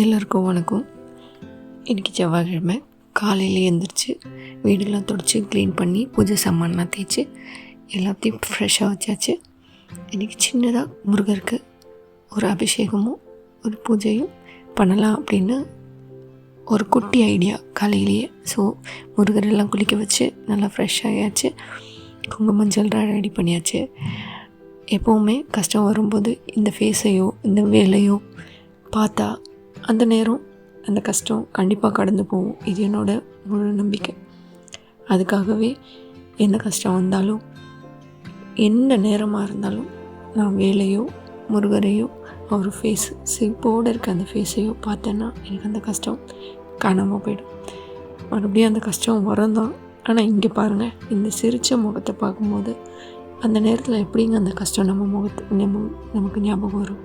எல்லாருக்கும் வணக்கம். இன்றைக்கி செவ்வாய்க்கிழமை காலையில் எழுந்திரிச்சு வீடெல்லாம் துடைச்சி க்ளீன் பண்ணி பூஜை சாமான்லாம் தேய்ச்சி எல்லாத்தையும் ஃப்ரெஷ்ஷாக வச்சாச்சு. இன்றைக்கி சின்னதாக முருகருக்கு ஒரு அபிஷேகமும் ஒரு பூஜையும் பண்ணலாம் அப்படின்னு ஒரு குட்டி ஐடியா காலையிலேயே. ஸோ முருகரெல்லாம் குளிக்க வச்சு நல்லா ஃப்ரெஷ் ஆகியாச்சு, குங்குமஞ்சள் ரெடி பண்ணியாச்சு. எப்போவுமே கஷ்டம் வரும்போது இந்த ஃபேஸையோ இந்த வேலையோ பார்த்தா அந்த நேரம் அந்த கஷ்டம் கண்டிப்பாக கடந்து போகும். இது என்னோடய முழு நம்பிக்கை. அதுக்காகவே என்ன கஷ்டம் வந்தாலும் என்ன நேரமாக இருந்தாலும் நான் வேலையோ முருகரையோ அவர் ஃபேஸ் சிரிப்போடு இருக்க அந்த ஃபேஸையோ பார்த்தேன்னா எனக்கு அந்த கஷ்டம் காணாமல் போயிடும். மறுபடியும் அந்த கஷ்டம் வரும் தான். ஆனால் இங்கே பாருங்கள், இந்த சிரித்த முகத்தை பார்க்கும்போது அந்த நேரத்தில் எப்படிங்க அந்த கஷ்டம் நமக்கு ஞாபகம் வரும்.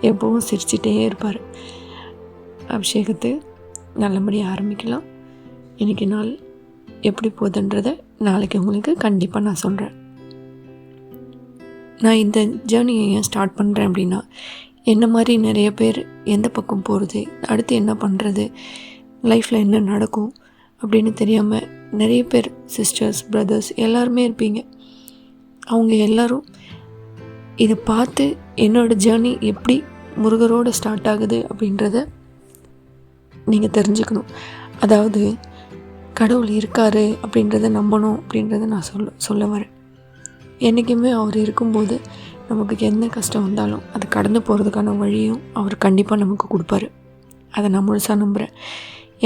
எப்போவும் சிரிச்சிட்டே இருப்பார். அபிஷேகத்தை நல்லபடியாக ஆரம்பிக்கலாம். இன்றைக்கி நாள் எப்படி போகுதுன்றதை நாளைக்கு உங்களுக்கு கண்டிப்பாக நான் சொல்கிறேன். நான் இந்த ஜேர்னியை ஏன் ஸ்டார்ட் பண்ணுறேன் அப்படின்னா, என்ன மாதிரி நிறைய பேர் எந்த பக்கம் போகிறது, அடுத்து என்ன பண்ணுறது, லைஃப்பில் என்ன நடக்கும் அப்படின்னு தெரியாமல் நிறைய பேர் சிஸ்டர்ஸ் பிரதர்ஸ் எல்லாருமே இருப்பீங்க. அவங்க எல்லோரும் இதை பார்த்து என்னோடய ஜேர்னி எப்படி முருகரோடு ஸ்டார்ட் ஆகுது அப்படின்றத நீங்கள் தெரிஞ்சுக்கணும். அதாவது கடவுள் இருக்கார் அப்படின்றத நம்பணும் அப்படின்றத நான் சொல்ல வரேன். என்றைக்குமே அவர் இருக்கும்போது நமக்கு என்ன கஷ்டம் வந்தாலும் அது கடந்து போகிறதுக்கான வழியும் அவர் கண்டிப்பாக நமக்கு கொடுப்பாரு. அதை நான் முழுசாக நம்புகிறேன்.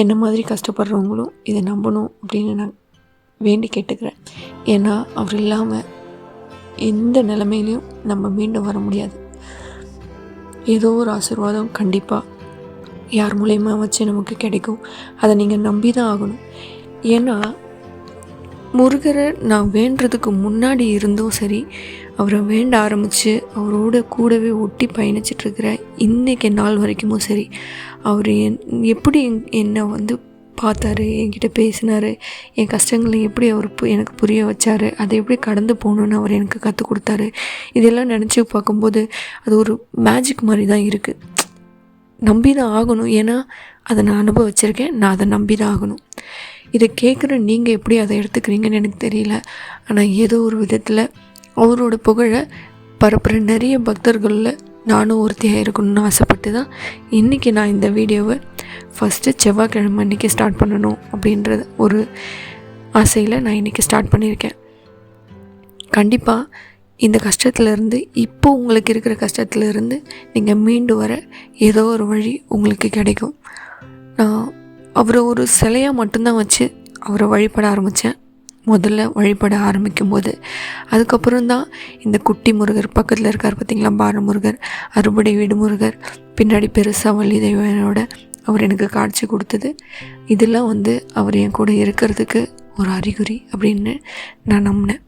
என்ன மாதிரி கஷ்டப்படுறவங்களும் இதை நம்பணும் அப்படின்னு நான் வேண்டி கேட்டுக்கிறேன். ஏன்னா அவர் இல்லாமல் எந்த நிலைமையிலையும் நம்ம மீண்டும் வர முடியாது. ஏதோ ஒரு ஆசீர்வாதம் கண்டிப்பாக யார் மூலயமா வச்சு நமக்கு கிடைக்கும். அதை நீங்கள் நம்பி தான் ஆகணும். ஏன்னா முருகரை நான் வேண்டுறதுக்கு முன்னாடி இருந்தும் சரி, அவரை வேண்ட ஆரம்பித்து அவரோட கூடவே ஒட்டி பயணிச்சிட்ருக்கிற இன்றைக்கி நாள் வரைக்கும் சரி, அவர் எப்படி என்னை பார்த்தாரு, என்கிட்ட பேசினார், என் கஷ்டங்களை எப்படி அவர் எனக்கு புரிய வச்சார், அதை எப்படி கடந்து போகணுன்னு அவர் எனக்கு கற்றுக் கொடுத்தாரு. இதெல்லாம் நினச்சி பார்க்கும்போது அது ஒரு மேஜிக் மாதிரி தான் இருக்குது. நம்பி தான் ஆகணும். ஏன்னா அதை நான் அனுபவிச்சிருக்கேன். நான் அதை நம்பி தான் ஆகணும். இதை கேட்குற நீங்கள் எப்படி அதை எடுத்துக்கிறீங்கன்னு எனக்கு தெரியல. ஆனால் ஏதோ ஒரு விதத்தில் அவரோட புகழை பரப்புகிற நிறைய பக்தர்களில் நானும் ஒருத்தியாக இருக்கணும்னு ஆசைப்பட்டு தான் இன்றைக்கி நான் இந்த வீடியோவை ஃபஸ்ட்டு செவ்வாய்க்கிழமை அன்றைக்கி ஸ்டார்ட் பண்ணணும் அப்படின்ற ஒரு ஆசையில் நான் இன்றைக்கி ஸ்டார்ட் பண்ணியிருக்கேன். கண்டிப்பாக இந்த கஷ்டத்துலேருந்து இப்போ உங்களுக்கு இருக்கிற கஷ்டத்துலேருந்து நீங்கள் மீண்டு வர ஏதோ ஒரு வழி உங்களுக்கு கிடைக்கும். நான் அவரை ஒரு சிலையாக மட்டும்தான் வச்சு அவரை வழிபட ஆரம்பித்தேன். முதல்ல வழிபட ஆரம்பிக்கும்போது அதுக்கப்புறம் தான் இந்த குட்டி முருகர் பக்கத்தில் இருக்கார் பார்த்திங்களா, பாலமுருகர், அறுபடை வீடு முருகர், பின்னாடி பெருசாக வள்ளி தெய்வனோட அவர் எனக்கு காட்சி கொடுத்தது. இதெல்லாம் அவர் என் கூட இருக்கிறதுக்கு ஒரு அறிகுறி அப்படின்னு நான் நம்பினேன்.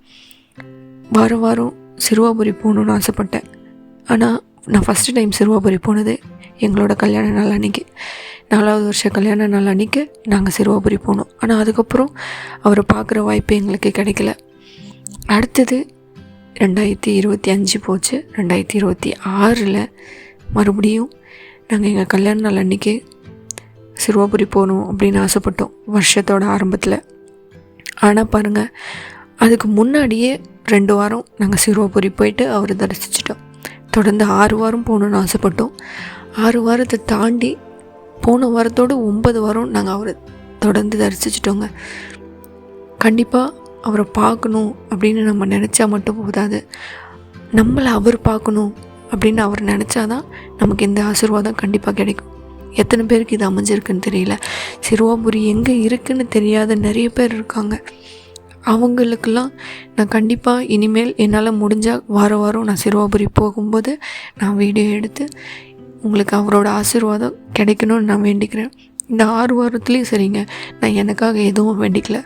வாரம் வாரம் சிறுவாபுரி போகணுன்னு ஆசைப்பட்டேன். ஆனால் நான் ஃபஸ்ட்டு டைம் சிறுவாபுரி போனது எங்களோட கல்யாண நாள் அன்றைக்கி, 4வது வருஷ கல்யாண நாள் அன்றைக்கி நாங்கள் சிறுவாபுரி போனோம். ஆனால் அதுக்கப்புறம் அவரை பார்க்குற வாய்ப்பு எங்களுக்கு கிடைக்கல. அடுத்தது 2025 போச்சு. 2026 மறுபடியும் நாங்கள் எங்கள் கல்யாண நாள் அன்றைக்கி சிறுவாபுரி போகணும் அப்படின்னு ஆசைப்பட்டோம் வருஷத்தோட ஆரம்பத்தில். ஆனால் பாருங்கள், அதுக்கு முன்னாடியே 2 வாரம் நாங்கள் சிறுவாபுரி போயிட்டு அவரை தரிசிச்சிட்டோம். தொடர்ந்து 6 வாரம் போகணுன்னு ஆசைப்பட்டோம். 6 வாரத்தை தாண்டி போன வாரத்தோடு 9 வாரம் நாங்கள் அவரை தொடர்ந்து தரிசிச்சிட்டோங்க. கண்டிப்பாக அவரை பார்க்கணும் அப்படின்னு நம்ம நினச்சா மட்டும் போதாது, நம்மளை அவர் பார்க்கணும் அப்படின்னு அவர் நினச்சாதான் நமக்கு இந்த ஆசீர்வாதம் கண்டிப்பாக கிடைக்கும். எத்தனை பேருக்கு இது அமைஞ்சிருக்குன்னு தெரியல. சிறுவாபுரி எங்கே இருக்குதுன்னு தெரியாத நிறைய பேர் இருக்காங்க. அவங்களுக்கெல்லாம் நான் கண்டிப்பாக இனிமேல் என்னால் முடிஞ்சால் வாரம் வாரம் நான் சிறுவாபுரி போகும்போது நான் வீடியோ எடுத்து உங்களுக்கு அவரோட ஆசீர்வாதம் கிடைக்கணும்னு நான் வேண்டிக்கிறேன். இந்த 6 வாரத்துலேயும் சரிங்க, நான் எனக்காக எதுவும் வேண்டிக்கல.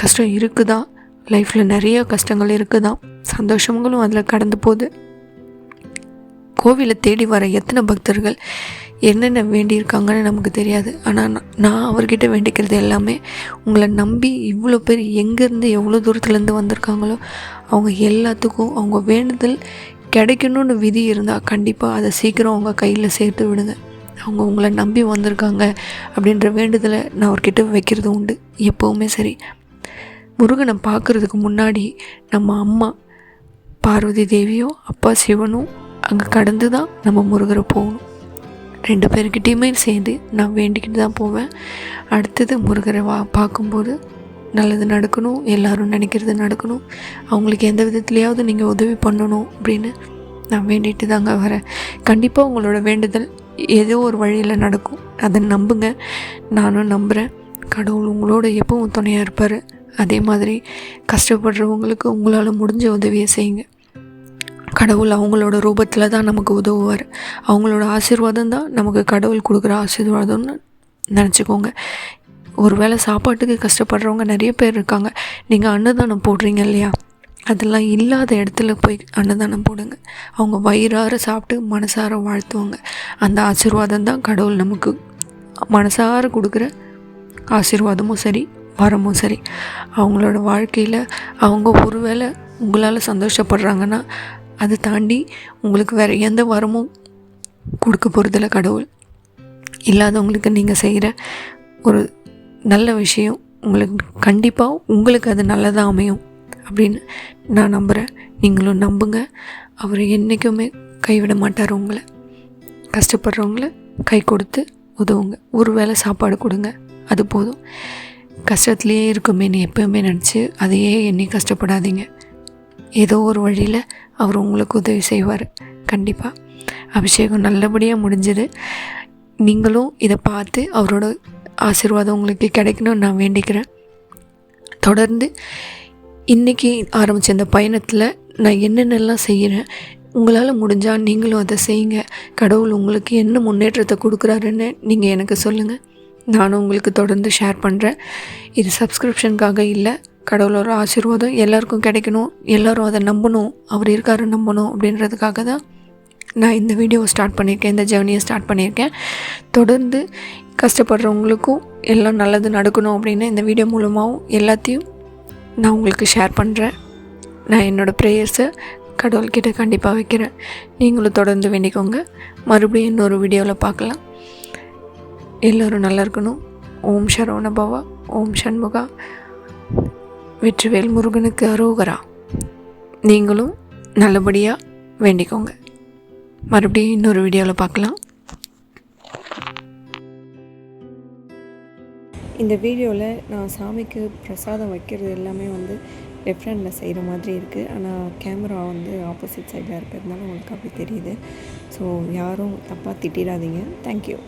கஷ்டம் இருக்குதான், லைஃப்பில் நிறைய கஷ்டங்கள் இருக்குதான், சந்தோஷங்களும் அதில் கடந்து போகுது. கோவிலை தேடி வர எத்தனை பக்தர்கள் என்னென்ன வேண்டியிருக்காங்கன்னு நமக்கு தெரியாது. ஆனால் நான் அவர்கிட்ட வேண்டிக்கிறது எல்லாமே, உங்களை நம்பி இவ்வளோ பேர் எங்கேருந்து எவ்வளோ தூரத்துலேருந்து வந்திருக்காங்களோ அவங்க எல்லாத்துக்கும் அவங்க வேண்டுதல் கிடைக்கணும்னு விதி இருந்தால் கண்டிப்பாக அதை சீக்கிரம் அவங்க கையில் சேர்த்து விடுங்க. அவங்க உங்களை நம்பி வந்திருக்காங்க அப்படின்ற வேண்டுதலை நான் அவர்கிட்ட வைக்கிறது உண்டு எப்போவுமே சரி. முருகனை பார்க்குறதுக்கு முன்னாடி நம்ம அம்மா பார்வதி தேவியோ அப்பா சிவனும் அங்கே கடந்து தான் நம்ம முருகரை போகணும். 2 பேர்கிட்டையுமே சேர்ந்து நான் வேண்டிக்கிட்டு தான் போவேன். அடுத்தது முருகரை பார்க்கும்போது நல்லது நடக்கணும், எல்லோரும் நினைக்கிறது நடக்கணும், அவங்களுக்கு எந்த விதத்துலையாவது நீங்கள் உதவி பண்ணணும் அப்படின்னு நான் வேண்டிட்டு தாங்க வரேன். கண்டிப்பாக உங்களோட வேண்டுதல் ஏதோ ஒரு வழியில் நடக்கும், அதை நம்புங்க. நானும் நம்புகிறேன். கடவுள் உங்களோட எப்பவும் துணையாக இருப்பார். அதே மாதிரி கஷ்டப்படுறவங்களுக்கு உங்களால் முடிஞ்ச உதவியை செய்யுங்க. கடவுள் அவங்களோட ரூபத்தில் தான் நமக்கு உதவுவார். அவங்களோட ஆசீர்வாதம் தான் நமக்கு கடவுள் கொடுக்குற ஆசீர்வாதம்னு நினச்சிக்கோங்க. ஒரு வேளை சாப்பாட்டுக்கு கஷ்டப்படுறவங்க நிறைய பேர் இருக்காங்க. நீங்கள் அன்னதானம் போடுறீங்க இல்லையா, அதெல்லாம் இல்லாத இடத்துல போய் அன்னதானம் போடுங்க. அவங்க வயிறார சாப்பிட்டு மனசார வாழ்த்துவாங்க. அந்த ஆசீர்வாதம் தான் கடவுள் நமக்கு மனசார கொடுக்குற ஆசீர்வாதமும் சரி வரமும் சரி. அவங்களோட வாழ்க்கையில் அவங்க ஒரு வேளை உங்களால் சந்தோஷப்படுறாங்கன்னா அதை தாண்டி உங்களுக்கு வேறு எந்த வரமும் கொடுக்க போகிறதில்ல கடவுள். இல்லாதவங்களுக்கு நீங்கள் செய்கிற ஒரு நல்ல விஷயம் கண்டிப்பாக உங்களுக்கு அது நல்லதாக அமையும் அப்படின்னு நான் நம்புகிறேன். நீங்களும் நம்புங்க. அவர் என்றைக்குமே கைவிட மாட்டார். உங்களை கஷ்டப்படுறவங்கள கை கொடுத்து உதவுங்க. ஒரு வேளை சாப்பாடு கொடுங்க, அது போதும். கஷ்டத்துலேயே இருக்குமேன்னு எப்போவுமே நினச்சி அதையே எண்ணி கஷ்டப்படாதீங்க. ஏதோ ஒரு வழியில் அவர் உங்களுக்கு உதவி செய்வார் கண்டிப்பாக. அபிஷேகம் நல்லபடியாக முடிஞ்சது. நீங்களும் இதை பார்த்து அவரோட ஆசீர்வாதம் உங்களுக்கு கிடைக்கணும்னு நான் வேண்டிக்கிறேன். தொடர்ந்து இன்றைக்கி ஆரம்பித்த இந்த பயணத்தில் நான் என்னென்னலாம் செய்கிறேன், உங்களால் முடிஞ்சால் நீங்களும் அதை செய்யுங்க. கடவுள் உங்களுக்கு என்ன முன்னேற்றத்தை கொடுக்குறாருன்னு நீங்கள் எனக்கு சொல்லுங்கள். நானும் உங்களுக்கு தொடர்ந்து ஷேர் பண்ணுறேன். இது சப்ஸ்கிரிப்ஷனுக்காக இல்லை, கடவுளோட ஆசீர்வாதம் எல்லாருக்கும் கிடைக்கணும், எல்லோரும் அதை நம்பணும், அவர் இருக்காரு நம்பணும் அப்படின்றதுக்காக தான் நான் இந்த வீடியோவை ஸ்டார்ட் பண்ணியிருக்கேன், இந்த ஜேர்னியை ஸ்டார்ட் பண்ணியிருக்கேன். தொடர்ந்து கஷ்டப்படுறவங்களுக்கும் எல்லாம் நல்லது நடக்கணும் அப்படின்னு இந்த வீடியோ மூலமாகவும் எல்லாத்தையும் நான் உங்களுக்கு ஷேர் பண்ணுறேன். நான் என்னோடய ப்ரேயர்ஸை கடவுள்கிட்ட கண்டிப்பாக வைக்கிறேன். நீங்களும் தொடர்ந்து வேண்டிக்கோங்க. மறுபடியும் இன்னொரு வீடியோவில் பார்க்கலாம். எல்லோரும் நல்லா இருக்கணும். ஓம் சரவணபவா, ஓம் சண்முகா, வெற்றிவேல் முருகனுக்கு அரோகரா. நீங்களும் நல்லபடியாக வேண்டிக்கோங்க. மறுபடியும் இன்னொரு வீடியோவில் பார்க்கலாம். இந்த வீடியோவில் நான் சாமிக்கு பிரசாதம் வைக்கிறது எல்லாமே லெஃப்ட் ஹேண்டில் செய்கிற மாதிரி இருக்குது. ஆனால் கேமரா ஆப்போசிட் சைடில் இருக்கிறதுனால உங்களுக்கு அப்படி தெரியுது. ஸோ யாரும் தப்பாக திட்டிடாதீங்க. தேங்க்யூ.